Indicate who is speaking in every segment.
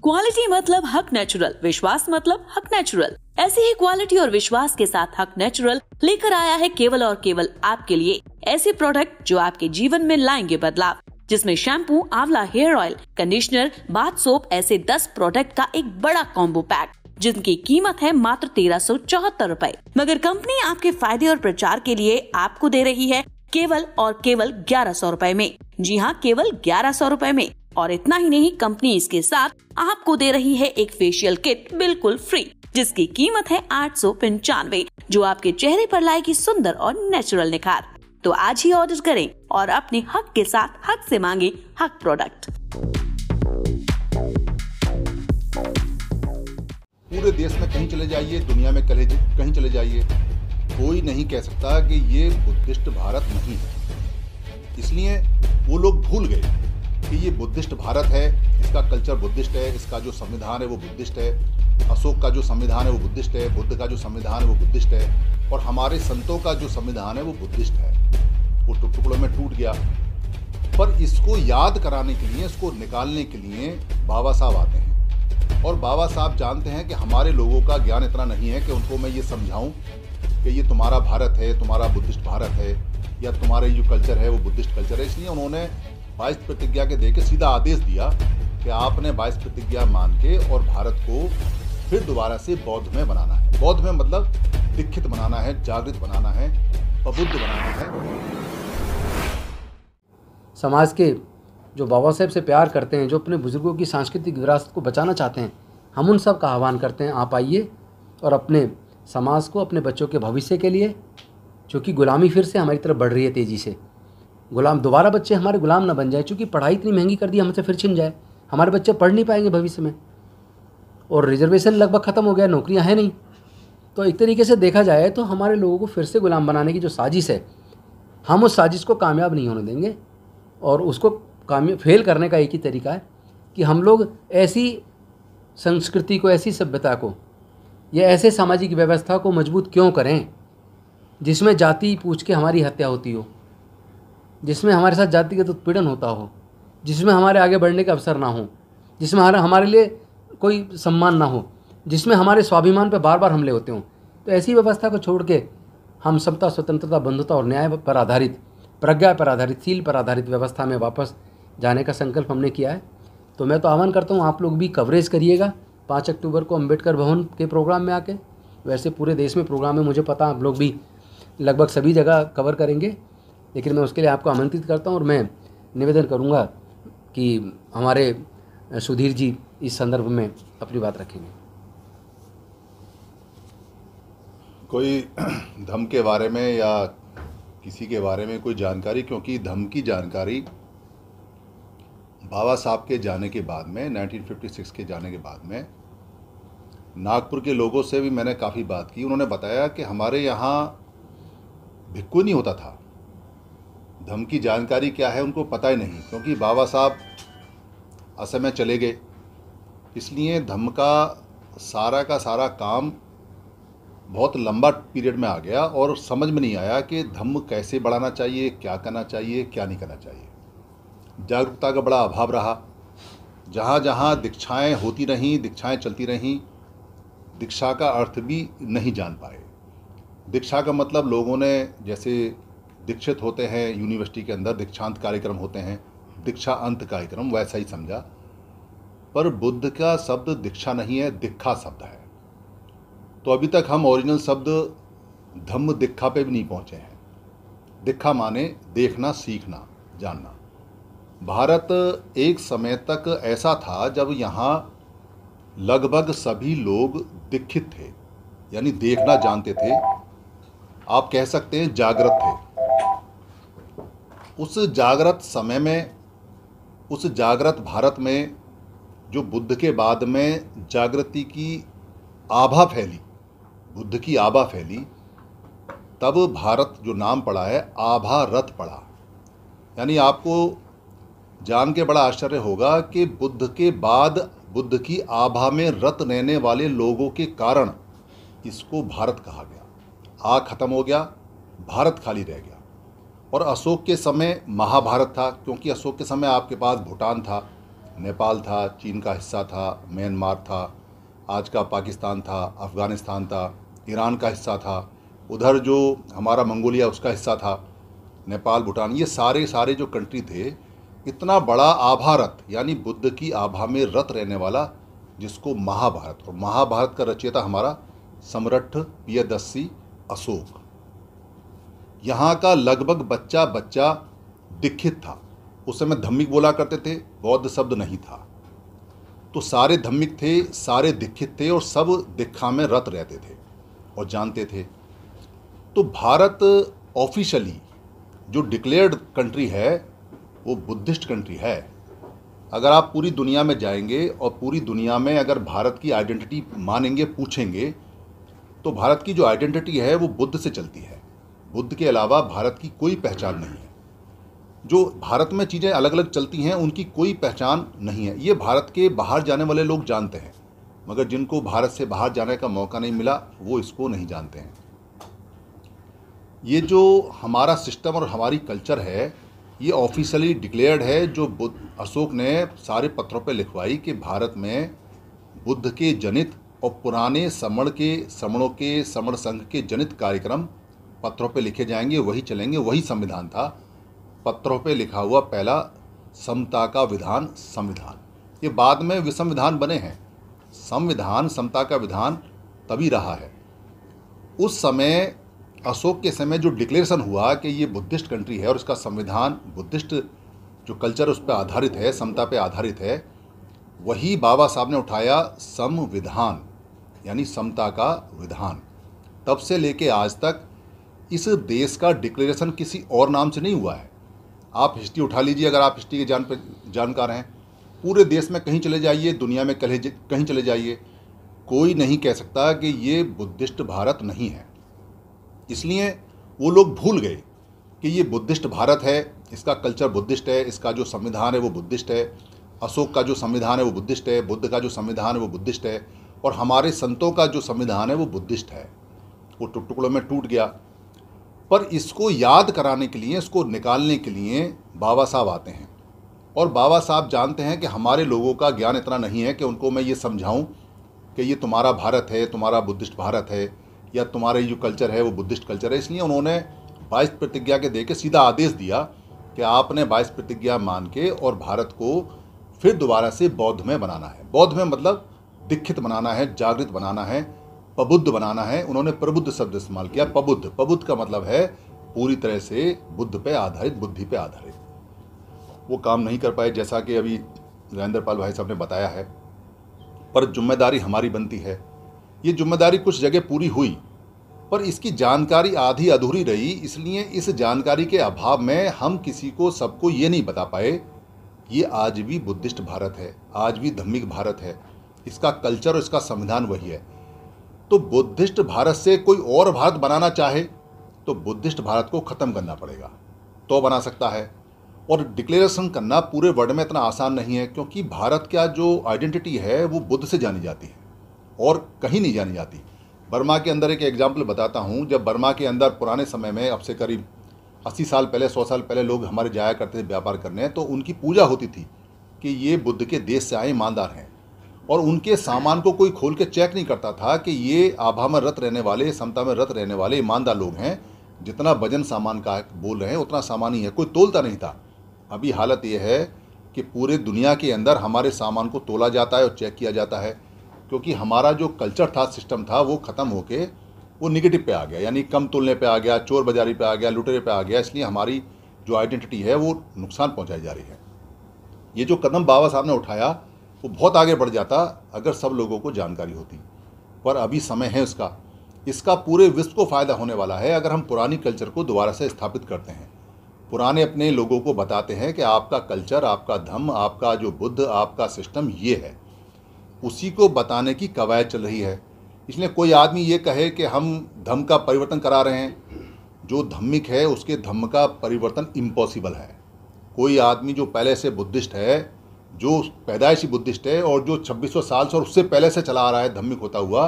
Speaker 1: Quality मतलब हक natural, विश्वास मतलब हक नेचुरल। ऐसी ही क्वालिटी और विश्वास के साथ हक नेचुरल लेकर आया है केवल और केवल आपके लिए ऐसे प्रोडक्ट जो आपके जीवन में लाएंगे बदलाव, जिसमें shampoo, amla hair oil, conditioner, bath soap, ऐसे 10 प्रोडक्ट का एक बड़ा कॉम्बो पैक जिनकी कीमत है मात्र 1374 रूपए। मगर कंपनी आपके फायदे और प्रचार के लिए आपको दे रही है केवल और केवल 1100 रूपए में। जी हाँ, केवल 1100 रूपए में। और इतना ही नहीं, कंपनी इसके साथ आपको दे रही है एक फेशियल किट बिल्कुल फ्री, जिसकी कीमत है 895, जो आपके चेहरे पर लाएगी सुंदर और नेचुरल निखार। तो आज ही ऑर्डर करें और अपने हक के साथ हक से मांगे हक प्रोडक्ट।
Speaker 2: पूरे देश में कहीं चले जाइए, दुनिया में कहीं चले जाइए, कोई नहीं कह सकता कि ये बुद्धिस्ट भारत नहीं है। इसलिए वो लोग भूल गए कि ये बुद्धिस्ट भारत है, इसका कल्चर बुद्धिस्ट है, इसका जो संविधान है वो बुद्धिस्ट है, अशोक का जो संविधान है वो बुद्धिस्ट है, बुद्ध का जो संविधान है वो बुद्धिस्ट है, और हमारे संतों का जो संविधान है वो बुद्धिस्ट है। वो टुकड़ों में टूट गया, पर इसको याद कराने के लिए, इसको निकालने के लिए बाबा साहब आते हैं। और बाबा साहब जानते हैं कि हमारे लोगों का ज्ञान इतना नहीं है कि उनको मैं ये समझाऊं कि ये तुम्हारा भारत है, तुम्हारा बुद्धिस्ट भारत है, या तुम्हारा जो कल्चर है वो बुद्धिस्ट कल्चर है। इसलिए उन्होंने 22 प्रतिज्ञा के देके सीधा आदेश दिया कि आपने 22 प्रतिज्ञा मान के और भारत को फिर दोबारा से बौद्ध में बनाना है। बौद्ध में मतलब दीक्षित बनाना है, जागृत बनाना है, प्रबुद्ध बनाना है।
Speaker 3: समाज के जो बाबा साहेब से प्यार करते हैं, जो अपने बुजुर्गों की सांस्कृतिक विरासत को बचाना चाहते हैं, हम उन सब का आह्वान करते हैं, आप आइए और अपने समाज को, अपने बच्चों के भविष्य के लिए, क्योंकि गुलामी फिर से हमारी तरफ बढ़ रही है तेज़ी से। दोबारा बच्चे हमारे गुलाम ना बन जाए, क्योंकि पढ़ाई इतनी महंगी कर दी, हमसे फिर छिन जाए, हमारे बच्चे पढ़ नहीं पाएंगे भविष्य में। और रिजर्वेशन लगभग ख़त्म हो गया, नौकरियां हैं नहीं। तो एक तरीके से देखा जाए तो हमारे लोगों को फिर से गुलाम बनाने की जो साजिश है, हम उस साजिश को कामयाब नहीं होने देंगे। और उसको फेल करने का एक ही तरीका है कि हम लोग ऐसी संस्कृति को, ऐसी सभ्यता को, या ऐसे सामाजिक व्यवस्था को मजबूत क्यों करें जिसमें जाति पूछ के हमारी हत्या होती हो, जिसमें हमारे साथ जातिगत उत्पीड़न होता हो, जिसमें हमारे आगे बढ़ने का अवसर ना हो, जिसमें हमारे लिए कोई सम्मान ना हो, जिसमें हमारे स्वाभिमान पर बार बार हमले होते हों। तो ऐसी व्यवस्था को छोड़ के हम समता, स्वतंत्रता, बंधुता और न्याय पर आधारित, प्रज्ञा पर आधारित, सील पर आधारित व्यवस्था में वापस जाने का संकल्प हमने किया है। तो मैं तो आह्वान करता हूँ, आप लोग भी कवरेज करिएगा 5 अक्टूबर को अम्बेडकर भवन के प्रोग्राम में आके। वैसे पूरे देश में प्रोग्राम है, मुझे पता आप लोग भी लगभग सभी जगह कवर करेंगे, लेकिन मैं उसके लिए आपको आमंत्रित करता हूँ। और मैं निवेदन करूँगा कि हमारे सुधीर जी इस संदर्भ में अपनी बात रखेंगे।
Speaker 2: कोई धम्म के बारे में या किसी के बारे में कोई जानकारी, क्योंकि धम्म की जानकारी बाबा साहब के जाने के बाद में, 1956 के जाने के बाद में, नागपुर के लोगों से भी मैंने काफ़ी बात की। उन्होंने बताया कि हमारे यहाँ भिक्खु नहीं होता था। धम्म की जानकारी क्या है उनको पता ही नहीं, क्योंकि बाबा साहब असम में चले गए। इसलिए धम्म का सारा काम बहुत लंबा पीरियड में आ गया और समझ में नहीं आया कि धम्म कैसे बढ़ाना चाहिए, क्या करना चाहिए, क्या नहीं करना चाहिए। जागरूकता का बड़ा अभाव रहा। जहाँ जहाँ दीक्षाएँ होती रहीं, दीक्षाएँ चलती रहीं, दीक्षा का अर्थ भी नहीं जान पाए। दीक्षा का मतलब लोगों ने, जैसे दीक्षित होते हैं यूनिवर्सिटी के अंदर, दीक्षांत कार्यक्रम होते हैं, दीक्षा अंत कार्यक्रम, वैसा ही समझा। पर बुद्ध का शब्द दीक्षा नहीं है, दीक्षा शब्द है। तो अभी तक हम ओरिजिनल शब्द धम्म दीक्षा पे भी नहीं पहुँचे हैं। दीक्षा माने देखना, सीखना, जानना। भारत एक समय तक ऐसा था जब यहाँ लगभग सभी लोग दीक्षित थे, यानी देखना जानते थे। आप कह सकते हैं जागृत थे। उस जागृत समय में, उस जागृत भारत में जो बुद्ध के बाद में जागृति की आभा फैली, बुद्ध की आभा फैली, तब भारत जो नाम पड़ा है आभा रथ पड़ा। यानी आपको जान के बड़ा आश्चर्य होगा कि बुद्ध के बाद बुद्ध की आभा में रत रहने वाले लोगों के कारण इसको भारत कहा गया। आ खत्म हो गया, भारत खाली रह गया। और अशोक के समय महाभारत था, क्योंकि अशोक के समय आपके पास भूटान था, नेपाल था, चीन का हिस्सा था, म्यांमार था, आज का पाकिस्तान था, अफ़गानिस्तान था, ईरान का हिस्सा था, उधर जो हमारा मंगोलिया उसका हिस्सा था, नेपाल, भूटान, ये सारे जो कंट्री थे, इतना बड़ा आभा रथ यानी बुद्ध की आभा में रत रहने वाला, जिसको महाभारत, और महाभारत का रचयिता हमारा सम्राट प्रियदर्शी अशोक। यहाँ का लगभग बच्चा बच्चा दीक्षित था। उस समय धम्मिक बोला करते थे, बौद्ध शब्द नहीं था, तो सारे धम्मिक थे, सारे दीक्षित थे और सब दीक्षा में रत रहते थे और जानते थे। तो भारत ऑफिशियली जो डिक्लेयर्ड कंट्री है वो बुद्धिस्ट कंट्री है। अगर आप पूरी दुनिया में जाएंगे और पूरी दुनिया में अगर भारत की आइडेंटिटी मानेंगे, पूछेंगे, तो भारत की जो आइडेंटिटी है वो बुद्ध से चलती है। बुद्ध के अलावा भारत की कोई पहचान नहीं है। जो भारत में चीज़ें अलग अलग चलती हैं उनकी कोई पहचान नहीं है। ये भारत के बाहर जाने वाले लोग जानते हैं, मगर जिनको भारत से बाहर जाने का मौका नहीं मिला वो इसको नहीं जानते हैं। ये जो हमारा सिस्टम और हमारी कल्चर है ये ऑफिशियली डिक्लेयर्ड है, जो बुद्ध अशोक ने सारे पत्रों पे लिखवाई कि भारत में बुद्ध के जनित और पुराने समण संघ के जनित कार्यक्रम पत्रों पे लिखे जाएंगे, वही चलेंगे, वही संविधान था। पत्रों पे लिखा हुआ पहला समता का विधान संविधान। ये बाद में विसंविधान बने हैं। संविधान समता का विधान तभी रहा है। उस समय अशोक के समय जो डिक्लेरेशन हुआ कि ये बुद्धिस्ट कंट्री है और इसका संविधान बुद्धिस्ट जो कल्चर उस पर आधारित है, समता पे आधारित है, वही बाबा साहब ने उठाया संविधान यानी समता का विधान। तब से लेके आज तक इस देश का डिक्लेरेशन किसी और नाम से नहीं हुआ है। आप हिस्ट्री उठा लीजिए, अगर आप हिस्ट्री के जानकार हैं, पूरे देश में कहीं चले जाइए, दुनिया में कहीं चले जाइए, कोई नहीं कह सकता कि ये बुद्धिस्ट भारत नहीं है। इसलिए वो लोग भूल गए कि ये बुद्धिस्ट भारत है, इसका कल्चर बुद्धिस्ट है, इसका जो संविधान है वो बुद्धिस्ट है, अशोक का जो संविधान है वो बुद्धिस्ट है, बुद्ध का जो संविधान है वो बुद्धिस्ट है, और हमारे संतों का जो संविधान है वो बुद्धिस्ट है। वो टुकड़ों में टूट गया। पर इसको याद कराने के लिए, इसको निकालने के लिए बाबा साहब आते हैं, और बाबा साहब जानते हैं कि हमारे लोगों का ज्ञान इतना नहीं है कि उनको मैं ये समझाऊं कि ये तुम्हारा भारत है, तुम्हारा बुद्धिस्ट भारत है, या तुम्हारा जो कल्चर है वो बुद्धिस्ट कल्चर है। इसलिए उन्होंने 22 प्रतिज्ञा के दे के सीधा आदेश दिया कि आपने 22 प्रतिज्ञा मान के और भारत को फिर दोबारा से बौद्ध में बनाना है। बौद्ध में मतलब दीक्षित बनाना है, जागृत बनाना है, प्रबुद्ध बनाना है। उन्होंने प्रबुद्ध शब्द इस्तेमाल किया। प्रबुद्ध का मतलब है पूरी तरह से बुद्ध पे आधारित, बुद्धि पे आधारित। वो काम नहीं कर पाए, जैसा कि अभी नरेंद्रपाल भाई साहब ने बताया है, पर जिम्मेदारी हमारी बनती है। ये जिम्मेदारी कुछ जगह पूरी हुई, पर इसकी जानकारी आधी अधूरी रही। इसलिए इस जानकारी के अभाव में हम किसी को, सबको ये नहीं बता पाए ये आज भी बुद्धिस्ट भारत है, आज भी धम्मिक भारत है, इसका कल्चर और इसका संविधान वही है। तो बुद्धिस्ट भारत से कोई और भारत बनाना चाहे तो बुद्धिस्ट भारत को ख़त्म करना पड़ेगा, तो बना सकता है। और डिक्लेरेशन करना पूरे वर्ल्ड में इतना आसान नहीं है, क्योंकि भारत का जो आइडेंटिटी है वो बुद्ध से जानी जाती है और कहीं नहीं जानी जाती। बर्मा के अंदर एक एग्जाम्पल बताता हूँ। जब बर्मा के अंदर पुराने समय में, अब से करीब 80 साल पहले, 100 साल पहले लोग हमारे जाया करते थे व्यापार करने, तो उनकी पूजा होती थी कि ये बुद्ध के देश से आए ईमानदार हैं, और उनके सामान को कोई खोल के चेक नहीं करता था कि ये आभा में रत रहने वाले, समता में रत रहने वाले ईमानदार लोग हैं। जितना वजन सामान का बोल रहे हैं उतना सामान ही है, कोई तोलता नहीं था। अभी हालत ये है कि पूरे दुनिया के अंदर हमारे सामान को तोला जाता है और चेक किया जाता है, क्योंकि हमारा जो कल्चर था, सिस्टम था, वो ख़त्म होके वो निगेटिव पे आ गया, यानी कम तोलने पे आ गया, चोर बाजारी पे आ गया, लुटेरे पे आ गया। इसलिए हमारी जो आइडेंटिटी है वो नुकसान पहुंचाई जा रही है। ये जो कदम बाबा साहब ने उठाया वो बहुत आगे बढ़ जाता अगर सब लोगों को जानकारी होती, पर अभी समय है इसका पूरे विश्व को फ़ायदा होने वाला है अगर हम पुरानी कल्चर को दोबारा से स्थापित करते हैं। पुराने अपने लोगों को बताते हैं कि आपका कल्चर, आपका धर्म, आपका जो बुद्ध, आपका सिस्टम ये है, उसी को बताने की कवायद चल रही है। इसलिए कोई आदमी ये कहे कि हम धर्म का परिवर्तन करा रहे हैं, जो धम्मिक है उसके धर्म का परिवर्तन इम्पॉसिबल है। कोई आदमी जो पहले से बुद्धिस्ट है, जो पैदाइशी बुद्धिस्ट है और जो 2600 साल से और उससे पहले से चला आ रहा है धम्मिक होता हुआ,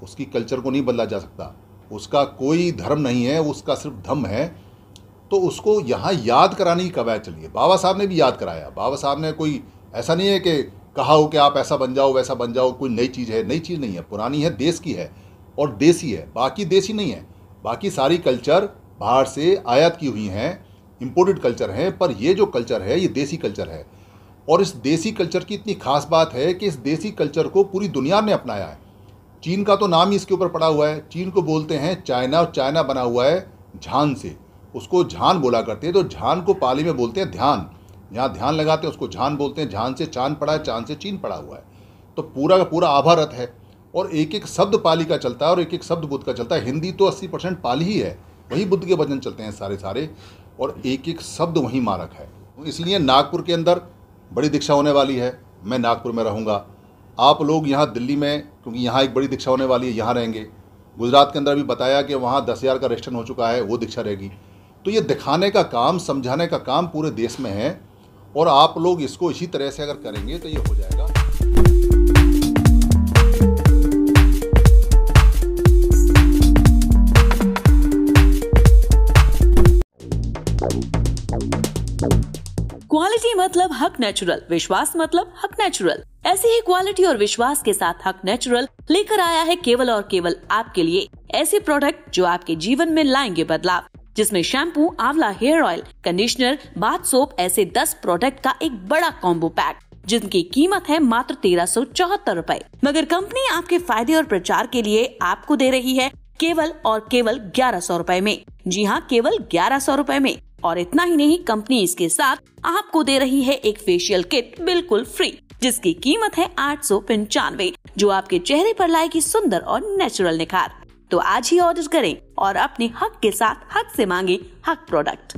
Speaker 2: उसकी कल्चर को नहीं बदला जा सकता। उसका कोई धर्म नहीं है, उसका सिर्फ धम्म है। तो उसको यहाँ याद कराने की कवायद चली है। बाबा साहब ने भी याद कराया। बाबा साहब ने कोई ऐसा नहीं है कि कहा हो कि आप ऐसा बन जाओ वैसा बन जाओ, कोई नई चीज़ है, नई चीज़ नहीं है, पुरानी है, देश की है और देसी है, बाकी देसी नहीं है। बाकी सारी कल्चर बाहर से आयात की हुई हैं, इम्पोर्टेड कल्चर हैं, पर ये जो कल्चर है ये देसी कल्चर है। और इस देसी कल्चर की इतनी खास बात है कि इस देसी कल्चर को पूरी दुनिया ने अपनाया है। चीन का तो नाम ही इसके ऊपर पड़ा हुआ है। चीन को बोलते हैं चाइना, और चाइना बना हुआ है झान से, उसको झान बोला करते हैं। तो झान को पाली में बोलते हैं ध्यान, जहाँ ध्यान लगाते हैं उसको झान बोलते हैं। झान से चांद पड़ा है, चांद से चीन पड़ा हुआ है। तो पूरा का पूरा आभा रथ है और एक एक शब्द पाली का चलता है और एक एक शब्द बुद्ध का चलता है। हिंदी तो 80% पाली ही है, वही बुद्ध के वचन चलते हैं सारे और एक एक शब्द वहीं मारक है। इसलिए नागपुर के अंदर बड़ी दीक्षा होने वाली है। मैं नागपुर में रहूँगा, आप लोग यहाँ दिल्ली में, क्योंकि यहाँ एक बड़ी दीक्षा होने वाली है, यहाँ रहेंगे। गुजरात के अंदर भी बताया कि वहाँ 10,000 का रजिस्ट्रेशन हो चुका है, वो दीक्षा रहेगी। तो ये दिखाने का काम, समझाने का काम पूरे देश में है और आप लोग इसको इसी तरह से अगर करेंगे तो ये हो जाएगा।
Speaker 1: क्वालिटी मतलब हक नेचुरल, विश्वास मतलब हक नेचुरल। ऐसी ही क्वालिटी और विश्वास के साथ हक नेचुरल लेकर आया है केवल और केवल आपके लिए ऐसे प्रोडक्ट जो आपके जीवन में लाएंगे बदलाव, जिसमें shampoo, amla hair oil, conditioner, bath soap, ऐसे 10 प्रोडक्ट का एक बड़ा कॉम्बो पैक, जिनकी कीमत है मात्र 1374 रुपए। मगर कंपनी आपके फायदे और प्रचार के लिए आपको दे रही है केवल और केवल 1100 रुपए में। जी हाँ, केवल 1100 रुपए में। और इतना ही नहीं, कंपनी इसके साथ आपको दे रही है एक फेशियल किट बिल्कुल फ्री, जिसकी कीमत है 895, जो आपके चेहरे पर लाएगी सुंदर और नेचुरल निखार। तो आज ही ऑर्डर करें और अपने हक के साथ हक से मांगे हक प्रोडक्ट।